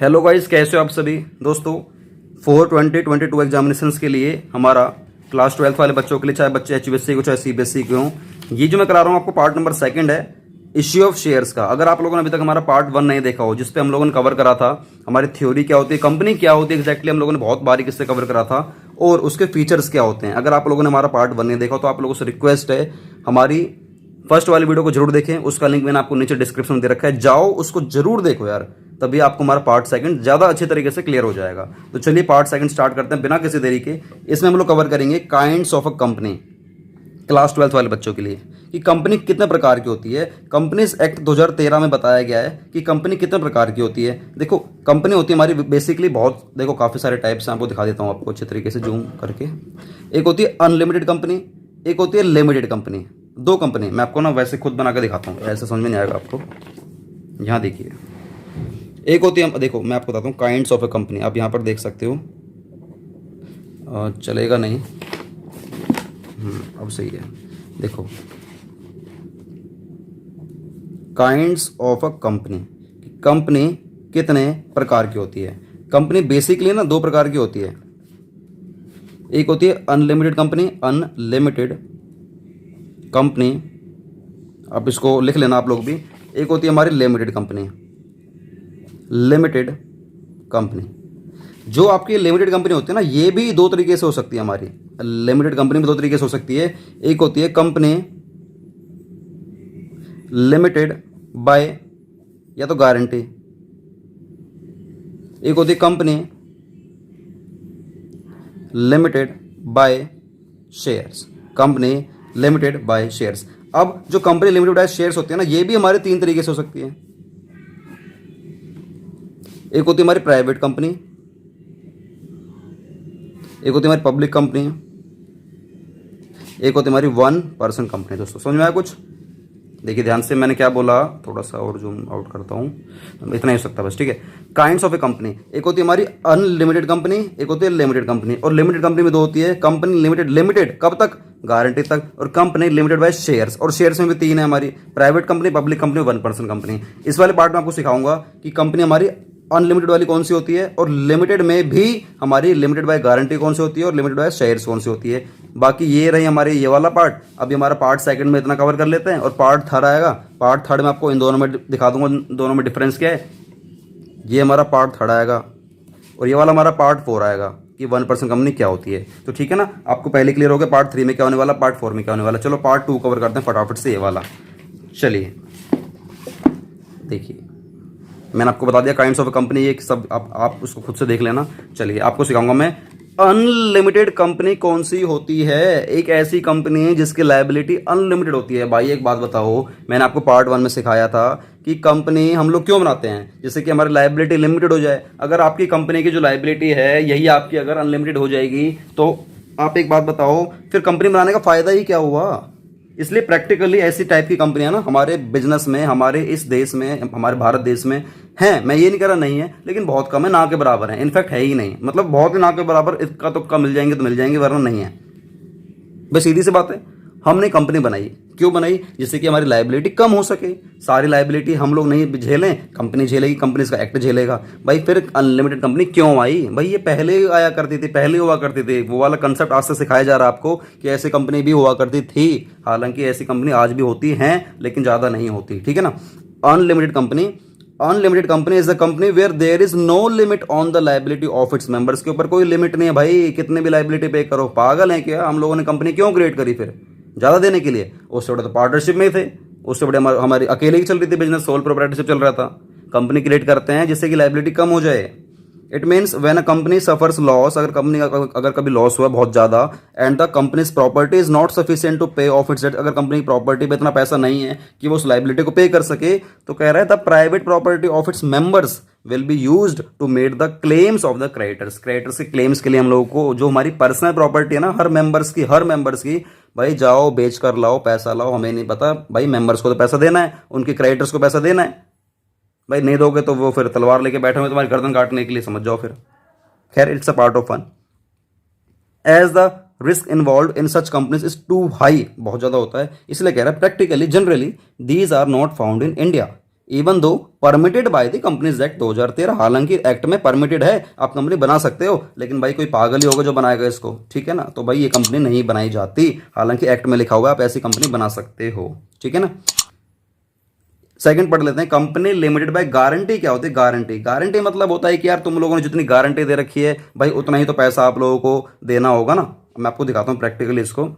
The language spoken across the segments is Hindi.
हेलो गाइस, कैसे हो आप सभी दोस्तों। 4/20/22 एग्जामिनेशंस के लिए हमारा क्लास 12th वाले बच्चों के लिए, चाहे बच्चे HBSC को चाहे CBSE के हों, ये जो मैं करा रहा हूँ आपको पार्ट नंबर 2 है इश्यू ऑफ शेयर्स का। अगर आप लोगों ने अभी तक हमारा पार्ट 1 नहीं देखा हो, जिसपे हम लोगों ने कवर करा था हमारी थ्योरी क्या होती है, कंपनी क्या होती है एग्जैक्टली, हम लोगों ने बहुत बारीकी से कवर करा था, और उसके फीचर्स क्या होते हैं। अगर आप लोगों ने हमारा पार्ट 1 नहीं देखा हो तो आप लोगों से रिक्वेस्ट है, हमारी फर्स्ट वाली वीडियो को जरूर देखें। उसका लिंक मैंने आपको नीचे डिस्क्रिप्शन में दे रखा है, जाओ उसको जरूर देखो यार, तभी आपको हमारा पार्ट 2 ज़्यादा अच्छे तरीके से क्लियर हो जाएगा। तो चलिए पार्ट 2 स्टार्ट करते हैं बिना किसी देरी के। इसमें हम लोग कवर करेंगे kinds of a company, class 12th वाले बच्चों के लिए, कि कंपनी कितने प्रकार की होती है। कंपनीज एक्ट 2013 में बताया गया है कि कंपनी कितने प्रकार की होती है। देखो कंपनी होती है हमारी बेसिकली बहुत, देखो काफ़ी सारे टाइप्स हैं, आपको दिखा देता हूँ आपको अच्छे तरीके से जूम करके। एक होती है अनलिमिटेड कंपनी, एक होती है लिमिटेड कंपनी। दो कंपनी मैं आपको ना वैसे खुद बना के दिखाता हूँ, ऐसे समझ में नहीं आएगा आपको। यहाँ देखिए, एक होती है, देखो मैं आपको बताता हूँ काइंड्स ऑफ ए कंपनी। आप यहाँ पर देख सकते हो, चलेगा नहीं, अब सही है। देखो kinds of a company, company कितने प्रकार की होती है। कंपनी बेसिकली ना 2 प्रकार की होती है। एक होती है अनलिमिटेड कंपनी, अनलिमिटेड कंपनी, अब इसको लिख लेना आप लोग भी। एक होती है हमारी लिमिटेड कंपनी, लिमिटेड कंपनी। जो आपकी लिमिटेड कंपनी होती है ना, ये भी 2 तरीके से हो सकती है। हमारी लिमिटेड कंपनी में 2 तरीके से हो सकती है। एक होती है कंपनी लिमिटेड बाय या तो गारंटी, एक होती है company limited by shares, company limited by shares. अब जो कंपनी लिमिटेड बाय शेयर्स होती है ना, ये भी हमारे 3 तरीके से हो सकती है। एक होती है हमारी प्राइवेट कंपनी, एक होती है हमारी पब्लिक कंपनी, एक होती है हमारी 1% कंपनी। दोस्तों समझ में आया कुछ? देखिए ध्यान से, मैंने क्या बोला, थोड़ा सा और जूम आउट करता हूँ, इतना ही हो सकता है बस, ठीक है। काइंड्स ऑफ ए कंपनी, एक होती है हमारी अनलिमिटेड कंपनी, एक होती है लिमिटेड कंपनी। और लिमिटेड कंपनी में 2 होती है, कंपनी लिमिटेड, लिमिटेड कब तक, गारंटी तक, और कंपनी लिमिटेड बाय शेयर्स। और शेयर्स में भी 3 है हमारी, private company, public company, 1% company. इस वाले पार्ट में आपको सिखाऊंगा कि कंपनी हमारी अनलिमिटेड वाली कौन सी होती है, और लिमिटेड में भी हमारी लिमिटेड बाय गारंटी कौन सी होती है, और लिमिटेड बाय शेयर्स कौन सी होती है। बाकी ये रही हमारे ये वाला पार्ट। अभी हमारा पार्ट 2 में इतना कवर कर लेते हैं, और पार्ट 3 आएगा। पार्ट 3 में आपको इन दोनों में दिखा दूंगा, दोनों में डिफरेंस क्या है। ये हमारा पार्ट 3 आएगा, और ये वाला हमारा पार्ट 4 आएगा कि 1% कंपनी क्या होती है। तो ठीक है ना, आपको पहले क्लियर हो गया पार्ट 3 में क्या होने वाला, पार्ट 4 में क्या होने वाला। चलो पार्ट 2 कवर करते हैं फटाफट से, ये वाला। चलिए देखिए, मैंने आपको बता दिया काइंड्स ऑफ अ कंपनी, ये सब आप उसको खुद से देख लेना। चलिए आपको सिखाऊंगा मैं, अनलिमिटेड कंपनी कौन सी होती है। एक ऐसी कंपनी है जिसकी लायबिलिटी अनलिमिटेड होती है। भाई एक बात बताओ, मैंने आपको पार्ट 1 में सिखाया था कि कंपनी हम लोग क्यों बनाते हैं, जिससे कि हमारी लायबिलिटी लिमिटेड हो जाए। अगर आपकी कंपनी की जो लायबिलिटी है यही आपकी अगर अनलिमिटेड हो जाएगी, तो आप एक बात बताओ फिर कंपनी बनाने का फायदा ही क्या हुआ। इसलिए प्रैक्टिकली ऐसी टाइप की कंपनियां ना हमारे बिजनेस में, हमारे इस देश में, हमारे भारत देश में हैं। मैं ये नहीं कह रहा नहीं है, लेकिन बहुत कम है, ना के बराबर है। इनफैक्ट है ही नहीं, मतलब बहुत ही ना के बराबर, इक्का तुक्का मिल जाएंगे तो मिल जाएंगे, वरना नहीं है। बस सीधी सी बात है, हमने कंपनी बनाई, क्यों बनाई, जिससे कि हमारी लायबिलिटी कम हो सके। सारी लायबिलिटी हम लोग नहीं झेलें, कंपनी झेलेगी, कंपनी का एक्ट झेलेगा। भाई फिर अनलिमिटेड कंपनी क्यों आई, भाई ये पहले ही आया करती थी, पहले हुआ करती थी। वो वाला कंसेप्ट आज से सिखाया जा रहा है आपको कि ऐसी कंपनी भी हुआ करती थी। हालांकि ऐसी कंपनी आज भी होती हैं, लेकिन ज़्यादा नहीं होती, ठीक है ना। Unlimited company, unlimited company is the company where there is no limit on the liability of its members. के ऊपर कोई लिमिट नहीं है भाई, कितने भी लायबिलिटी पे करो। पागल है क्या, हम लोगों ने कंपनी क्यों क्रिएट करी फिर, ज़्यादा देने के लिए। उससे बड़े तो पार्टनरशिप में थे, उससे बड़े हमारी अकेले ही चल रही थी बिजनेस, सोल प्रोप्राइटरशिप चल रहा था। कंपनी क्रिएट करते हैं जिससे कि लायबिलिटी कम हो जाए। It means when a company suffers loss, अगर कंपनी अगर कभी लॉस हुआ बहुत ज़्यादा, and the company's property is not sufficient to pay off its debt, अगर कंपनी की प्रॉपर्टी पे इतना पैसा नहीं है कि वो उस लायबिलिटी को पे कर सके, तो कह रहा है the private property of its members will be used to made the claims of the creditors. Creditors के क्लेम्स के लिए हम लोगों को जो हमारी पर्सनल प्रॉपर्टी है ना, हर मेंबर्स की, भाई जाओ बेच कर लाओ, पैसा लाओ, हमें नहीं पता भाई, मेंबर्स को तो पैसा देना है, उनके क्रेडिटर्स को पैसा देना है। भाई नहीं दोगे तो वो फिर तलवार लेके बैठे हुए तुम्हारी गर्दन काटने के लिए, समझ जाओ फिर। खैर it's a part of fun. As the risk involve in such companies is too high, बहुत ज़्यादा होता है, इसलिए कह रहा है practically generally these are not found in India. Even though permitted by the companies act 2013, हालांकि एक्ट में परमिटेड है, आप कंपनी बना सकते हो, लेकिन भाई कोई पागल ही होगा जो बनाएगा इसको, ठीक है ना। तो भाई ये कंपनी नहीं बनाई जाती, हालांकि एक्ट में लिखा हुआ है आप ऐसी कंपनी बना सकते हो, ठीक है ना। सेकंड पढ़ लेते हैं, कंपनी लिमिटेड बाय गारंटी क्या होती है। गारंटी, गारंटी मतलब होता है कि यार तुम लोगों ने जितनी गारंटी दे रखी है भाई उतना ही तो पैसा आप लोगों को देना होगा ना। मैं आपको दिखाता हूँ प्रैक्टिकली इसको।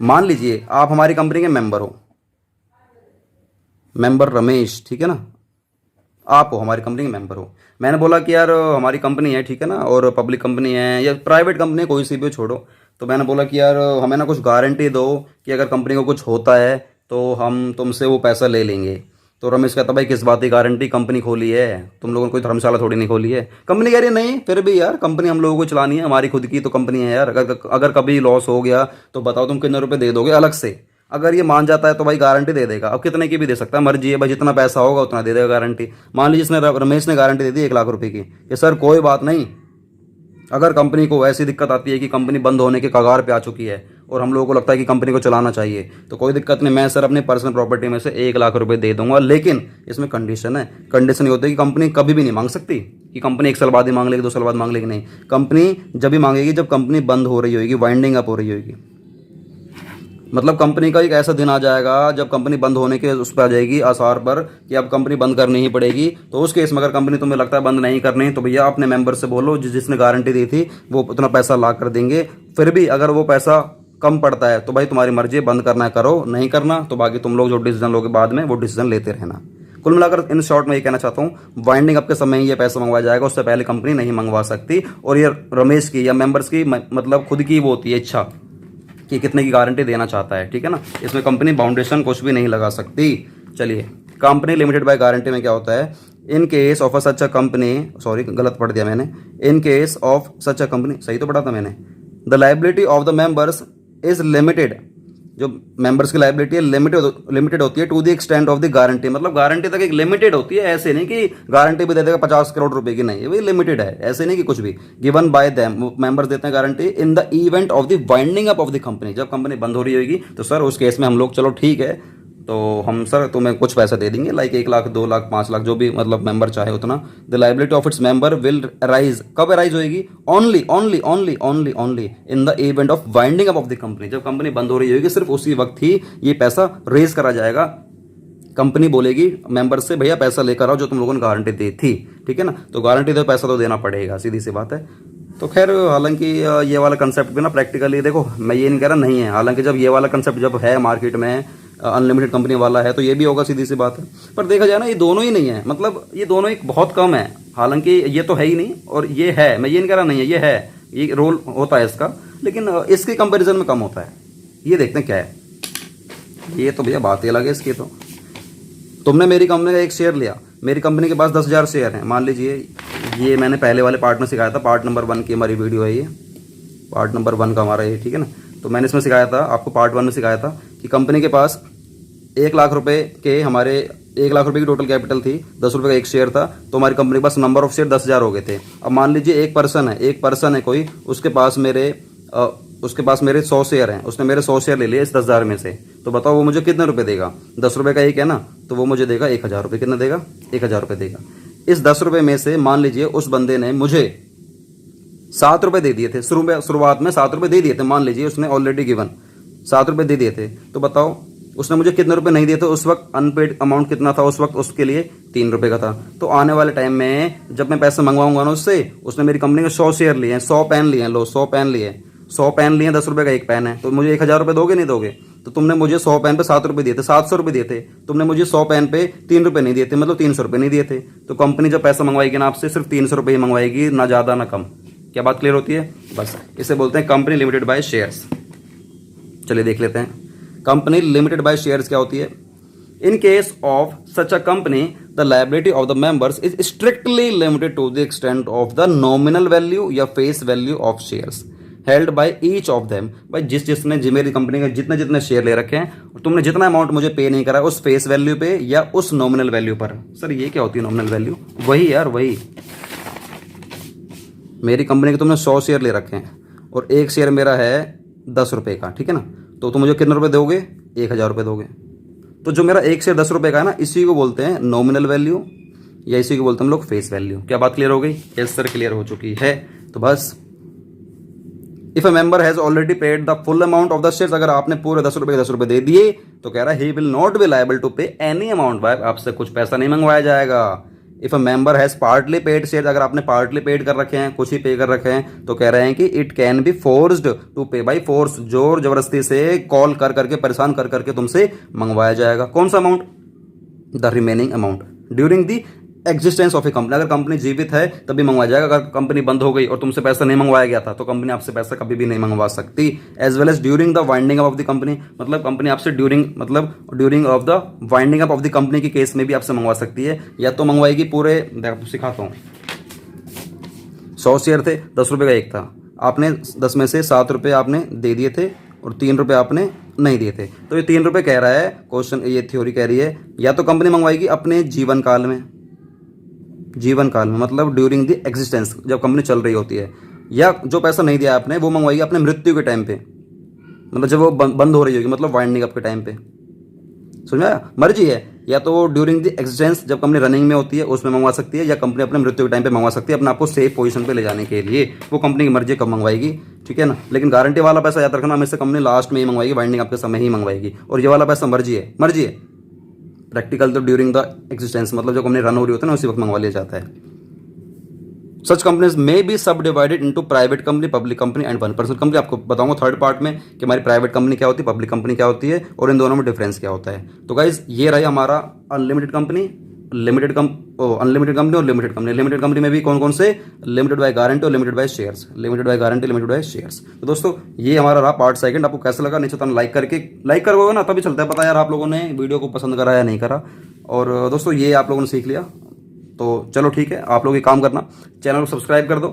मान लीजिए आप हमारी कंपनी के मेंबर हो, मेंबर रमेश, ठीक है ना, आप हो हमारी कंपनी के मेंबर हो। मैंने बोला कि यार हमारी कंपनी है, ठीक है ना, और पब्लिक कंपनी है या प्राइवेट कंपनी है, कोई सी भी छोड़ो। तो मैंने बोला कि यार हमें ना कुछ गारंटी दो कि अगर कंपनी को कुछ होता है तो हम तुमसे वो पैसा ले लेंगे। तो रमेश कहता भाई किस बात की गारंटी, कंपनी खोली है, तुम लोगों ने कोई धर्मशाला थोड़ी नहीं खोली है। कंपनी कह रही है नहीं फिर भी यार कंपनी हम लोगों को चलानी है, हमारी खुद की तो कंपनी है यार, अगर कभी लॉस हो गया तो बताओ तुम कितने रुपए दे दोगे अलग से। अगर ये मान जाता है तो भाई गारंटी दे देगा, अब कितने की भी दे सकता है, मर्जी है भाई, जितना पैसा होगा उतना दे देगा गारंटी। मान लीजिए इसने रमेश ने गारंटी दे दी 1 लाख रुपए की कि सर कोई बात नहीं, अगर कंपनी को ऐसी दिक्कत आती है कि कंपनी बंद होने के कगार पे आ चुकी है और हम लोगों को लगता है कि कंपनी को चलाना चाहिए, तो कोई दिक्कत नहीं, मैं सर अपनी पर्सनल प्रॉपर्टी में से 1 लाख रुपए दे दूंगा। लेकिन इसमें कंडीशन है, कंडीशन ये होती है कि कंपनी कभी भी नहीं मांग सकती कि कंपनी 1 साल बाद ही मांग लेगी, 2 साल बाद मांग लेगी, नहीं, कंपनी जब भी मांगेगी जब कंपनी बंद हो रही होगी, वाइंडिंग अप हो रही होगी। मतलब कंपनी का एक ऐसा दिन आ जाएगा जब कंपनी बंद होने के उस पर आ जाएगी आसार पर कि अब कंपनी बंद करनी ही पड़ेगी। तो उस केस में अगर कंपनी तुम्हें लगता है बंद नहीं करनी तो भैया अपने मेंबर से बोलो, जिसने गारंटी दी थी वो उतना पैसा ला कर देंगे। फिर भी अगर वो पैसा कम पड़ता है तो भाई तुम्हारी मर्जी है, बंद करना है करो, नहीं करना तो बाकी तुम लोग जो डिसीजन लोगे बाद में वो डिसीजन लेते रहना। कुल मिलाकर इन शॉर्ट में ये कहना चाहता हूँ, वाइंडिंग अप के समय ही ये पैसा मंगवाया जाएगा, उससे पहले कंपनी नहीं मंगवा सकती। और ये रमेश की या मेंबर्स की मतलब खुद की वो होती है इच्छा कि कितने की गारंटी देना चाहता है, ठीक है ना। इसमें कंपनी बाउंडेशन कुछ भी नहीं लगा सकती। चलिए, कंपनी लिमिटेड बाय गारंटी में क्या होता है, in case of a such a company, sorry गलत पढ़ दिया मैंने, in case of such a company, सही तो पढ़ा था मैंने, the liability of the members is limited, जो मेंबर्स की लाइबिलिटी है लिमिटेड होती है to the extent of the guarantee, मतलब गारंटी तक एक लिमिटेड होती है, ऐसे नहीं कि गारंटी भी दे देगा 50 करोड़ रुपए की, नहीं, ये लिमिटेड है, ऐसे नहीं कि कुछ भी। गिवन बाय देम, मेंबर्स देते हैं guarantee in the event of the winding up of the company, जब कंपनी बंद हो रही होगी तो सर उस केस में हम लोग चलो ठीक है, तो हम सर तुम्हें कुछ पैसा दे देंगे, लाइक 1 लाख 2 लाख 5 लाख जो भी मतलब मेंबर चाहे उतना। The liability of its member will rise, कब राइज होगी, only only only only only in the event of winding up of the company, जब कंपनी बंद हो रही होगी सिर्फ उसी वक्त ही ये पैसा रेज करा जाएगा। कंपनी बोलेगी मेंबर से भैया पैसा लेकर आओ जो तुम लोगों ने गारंटी दी थी, ठीक है ना, तो गारंटी तो पैसा तो देना पड़ेगा, सीधी सी बात है। तो खैर हालांकि ये वाला कंसेप्ट भी ना प्रैक्टिकली देखो, मैं ये नहीं कह रहा नहीं है, हालांकि जब ये वाला कंसेप्ट जब है मार्केट में अनलिमिटेड कंपनी वाला है तो ये भी होगा, सीधी सी बात है। पर देखा जाए ना ये दोनों ही नहीं है, मतलब ये दोनों ही बहुत कम है, हालांकि ये तो है ही नहीं और ये है, मैं ये नहीं कह रहा नहीं है, ये है, ये रोल होता है इसका, लेकिन इसके कंपैरिजन में कम होता है। ये देखते हैं क्या है, ये तो भैया बात ही अलग है इसकी। तो तुमने मेरी कंपनी का एक शेयर लिया, मेरी कंपनी के पास 10,000 शेयर हैं, मान लीजिए, ये मैंने पहले वाले पार्ट में सिखाया था, पार्ट नंबर 1 की हमारी वीडियो है ये, पार्ट नंबर 1 का हमारा ये, ठीक है ना। तो मैंने इसमें सिखाया था आपको, पार्ट 1 में सिखाया था कि कंपनी के पास 1 लाख रुपए के, हमारे 1 लाख रुपए की टोटल कैपिटल थी, 10 रुपए का एक शेयर था, तो हमारी कंपनी के पास नंबर ऑफ शेयर 10,000 हो गए थे। अब मान लीजिए एक पर्सन है कोई, उसके पास मेरे 100 शेयर हैं, उसने मेरे 100 शेयर ले लिए इस 10,000 में से, तो बताओ वो मुझे कितने रुपए देगा, 10 रुपए का एक है ना, तो वो मुझे देगा 1,000 रुपये, कितना देगा, 1,000 रुपये देगा। इस 10 रुपये में से मान लीजिए उस बंदे ने मुझे 7 रुपये दे दिए थे, शुरुआत में 7 रुपये दे दिए थे, मान लीजिए उसने ऑलरेडी गिवन 7 रुपये दे दिए थे, तो बताओ उसने मुझे कितने रुपए नहीं दिए थे उस वक्त, अनपेड अमाउंट कितना था उस वक्त उसके लिए, 3 रुपए का था। तो आने वाले टाइम में जब मैं पैसे मंगवाऊंगा ना उससे, उसने मेरी कंपनी के 100 शेयर लिए हैं, 100 पेन लिए हैं, लो 100 पेन लिए, 100 पेन लिए, 10 रुपए का एक पेन है, तो मुझे 1,000 रुपये दोगे नहीं दोगे। तो तुमने मुझे 100 पेन पे 7 रुपये दिए थे, 700 रुपये दिए थे, तुमने मुझे 100 पेन पे 3 रुपये नहीं दिए थे, मतलब 300 रुपये नहीं दिए थे। तो कंपनी जब पैसा मंगवाएगी ना आपसे, सिर्फ 300 रुपये ही मंगवाएगी, ना ज़्यादा ना कम। क्या बात क्लियर होती है, बस इसे बोलते हैं कंपनी लिमिटेड बाय शेयर्स। चलिए देख लेते हैं कंपनी लिमिटेड बाय शेयर्स क्या होती है। In case of such a company the liability of the members is strictly limited to the extent of the nominal value या face value of shares held by each of them. भाई जिसने मेरी कंपनी के जितने शेयर ले रखे हैं, तुमने जितना अमाउंट मुझे पे नहीं करा उस फेस वैल्यू पे या उस नॉमिनल वैल्यू पर। सर ये क्या होती है नॉमिनल वैल्यू, वही यार वही, मेरी कंपनी के तुमने 100 शेयर ले रखे हैं और एक शेयर मेरा है 10 रुपये का, ठीक है ना, तो तुम मुझे कितने रुपए दोगे, 1,000 रुपये दोगे। तो जो मेरा एक शेयर 10 रुपये का है ना, इसी को बोलते हैं नॉमिनल वैल्यू, या इसी को बोलते हैं हम लोग फेस वैल्यू। क्या बात क्लियर हो गई? यस सर, क्लियर हो चुकी है। तो बस if a member has already paid the full amount of the shares, अगर आपने पूरे 10 रुपये के 10 रुपये दे दिए तो कह रहा है he will not be liable to pay any amount, भाई आपसे कुछ पैसा नहीं मंगवाया जाएगा। If a member has partly paid share, अगर आपने पार्टली पेड कर रखे हैं, कुछ ही पे कर रखे हैं, तो कह रहे हैं कि it can be forced to pay, by force, जोर जबरदस्ती से कॉल कर करके परेशान कर करके तुमसे मंगवाया जाएगा। कौन सा amount? The remaining amount during the existence of A company. अगर कंपनी जीवित है तभी मंगवाया जाएगा, अगर कंपनी बंद हो गई और तुमसे पैसा नहीं मंगवाया गया था तो कंपनी आपसे पैसा कभी भी नहीं मंगवा सकती। As well as during the winding up of the company, मतलब कंपनी आपसे during of the winding up of the company की केस में भी आपसे मंगवा सकती है, या तो मंगवाएगी पूरे, सिखाता हूँ, 100 शेयर थे, 10 रुपये का एक था, आपने 10 में से 7 रुपये आपने दे दिए थे और 3 रुपये आपने नहीं दिए थे, तो ये 3 रुपये कह रहा है क्वेश्चन, ये थ्योरी कह रही है या तो कंपनी मंगवाएगी अपने जीवन काल में, मतलब ड्यूरिंग द एग्जिस्टेंस, जब कंपनी चल रही होती है, या जो पैसा नहीं दिया आपने वो मंगवाएगी अपने मृत्यु के टाइम पे, मतलब जब वो बंद हो रही होगी, मतलब वाइंडिंग अप के टाइम पे। समझ में आया? मर्जी है, या तो ड्यूरिंग द एग्जिस्टेंस जब कंपनी रनिंग में होती है उसमें मंगवा सकती है, या कंपनी अपने मृत्यु के टाइम पे मंगवा सकती है, अपने आपको सेफ पोजीशन पे ले जाने के लिए। वो कंपनी की मर्जी कब मंगवाएगी, ठीक है ना। लेकिन गारंटी वाला पैसा याद रखना, हमेशा कंपनी लास्ट में ही मंगवाएगी, वाइंडिंग अप के समय ही मंगवाएगी। और ये वाला पैसा मर्जी है। प्रैक्टिकल तो ड्यूरिंग द एग्जिस्टेंस, मतलब जब कंपनी रन हो रही होती है ना उसी वक्त मंगवा लिया जाता है। सच कंपनीज मे बी सब divided into private company, public company and one person company. आपको बताऊंगा थर्ड पार्ट में कि हमारी प्राइवेट कंपनी क्या होती है, पब्लिक कंपनी क्या होती है, और इन दोनों में डिफरेंस क्या होता है। तो गाइज ये रही हमारा अनलिमिटेड कंपनी, अनलिमिटेड कंपनी और लिमिटेड कंपनी। लिमिटेड कंपनी में भी कौन कौन से? लिमिटेड बाय गारंटी और limited by shares, limited by guarantee, limited by shares. तो दोस्तों ये हमारा रहा पार्ट सेकंड। आपको कैसा लगा नीचे तो लाइक करोगे ना, तभी चलता है पता यार आप लोगों ने वीडियो को पसंद करा या नहीं करा। और दोस्तों ये आप लोगों ने सीख लिया तो चलो ठीक है, आप लोग ये काम करना, चैनल को सब्सक्राइब कर दो,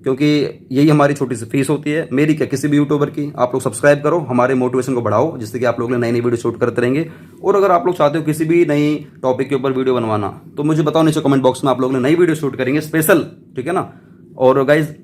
क्योंकि यही हमारी छोटी सी फीस होती है, मेरी क्या किसी भी यूट्यूबर की। आप लोग सब्सक्राइब करो, हमारे मोटिवेशन को बढ़ाओ, जिससे कि आप लोग नई नई वीडियो शूट करते रहेंगे। और अगर आप लोग चाहते हो किसी भी नई टॉपिक के ऊपर वीडियो बनवाना तो मुझे बताओ नीचे कमेंट बॉक्स में, आप लोग नई वीडियो शूट करेंगे स्पेशल, ठीक है ना। और गाइज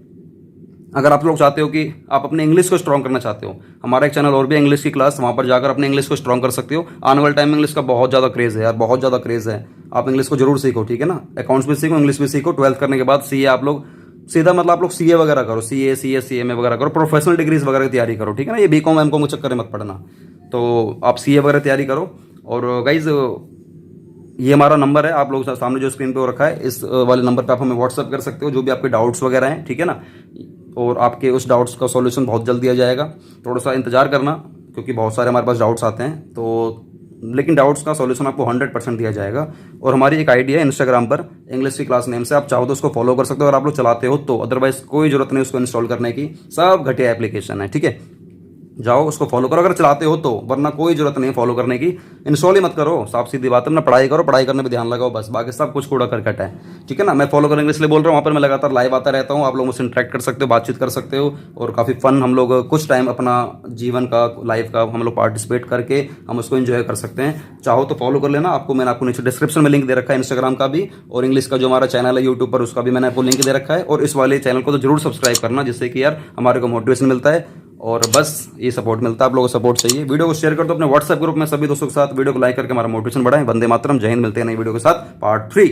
अगर आप लोग चाहते हो कि आप अपने इंग्लिश को स्ट्रॉन्ग करना चाहते हो, हमारा एक चैनल और भी इंग्लिश की क्लास, वहाँ पर जाकर अपने इंग्लिश को स्ट्रॉन्ग कर सकते हो। आने वाले टाइम में इंग्लिश का बहुत ज़्यादा क्रेज़ है यार, बहुत ज़्यादा क्रेज़ है। आप इंग्लिश को जरूर सीखो, ठीक है ना। अकाउंट्स भी सीखो, इंग्लिश भी सीखो। 12th करने के बाद सीए आप लोग सीधा, मतलब आप लोग सीए वगैरह करो, सीएमए वगैरह करो, प्रोफेशनल डिग्रीज वगैरह की तैयारी करो, ठीक है ना। ये बीकॉम एमकॉम के चक्कर में मत पड़ना, तो आप सीए वगैरह तैयारी करो। और गाइज ये हमारा नंबर है, आप लोग सामने जो स्क्रीन पे हो रखा है, इस वाले नंबर पे आप हमें व्हाट्सअप कर सकते हो, जो भी आपके डाउट्स वगैरह हैं, ठीक है ना। और आपके उस डाउट्स का सॉल्यूशन बहुत जल्द दिया जाएगा। थोड़ा सा इंतजार करना, क्योंकि बहुत सारे हमारे पास डाउट्स आते हैं, तो लेकिन डाउट्स का सॉल्यूशन आपको 100% दिया जाएगा। और हमारी एक आईडी है इंस्टाग्राम पर, इंग्लिश की क्लास नेम से, आप चाहो तो उसको फॉलो कर सकते हो अगर आप लोग चलाते हो तो। अदरवाइज कोई जरूरत नहीं उसको इंस्टॉल करने की, सब घटिया एप्लीकेशन है, ठीक है। जाओ उसको फॉलो करो अगर चलाते हो तो, वरना कोई जरूरत नहीं फॉलो करने की। इंस्टॉल ही मत करो, साफ सीधी बात है। अपना पढ़ाई करो, पढ़ाई करने पे ध्यान लगाओ बस, बाकी सब कुछ कूड़ा करकट है, ठीक है ना। मैं फॉलो करेंगे इसलिए बोल रहा हूँ, वहाँ पर मैं लगातार लाइव आता रहता हूँ, आप लोग मुझसे इंटरेक्ट कर सकते हो, बातचीत कर सकते हो। और काफ़ी फन हम लोग कुछ टाइम अपना जीवन का, लाइफ का हम लोग पार्टिसिपेट करके हम उसको एंजॉय कर सकते हैं। चाहो तो फॉलो कर लेना, मैंने आपको नीचे डिस्क्रिप्शन में लिंक दे रखा है इंस्टाग्राम का भी, और इंग्लिश का जो हमारा चैनल है यूट्यूब पर उसका भी मैंने आपको लिंक दे रखा है। और इस वाले चैनल को तो जरूर सब्सक्राइब करना, जिससे कि यार हमारे को मोटिवेशन मिलता है और बस ये सपोर्ट मिलता है। आप लोगों को सपोर्ट चाहिए। वीडियो को शेयर कर दो अपने व्हाट्सएप ग्रुप में सभी दोस्तों के साथ, वीडियो को लाइक करके हमारा मोटिवेशन बढ़ाएं। वंदे मातरम, जय हिंद। मिलते हैं नई वीडियो के साथ पार्ट 3।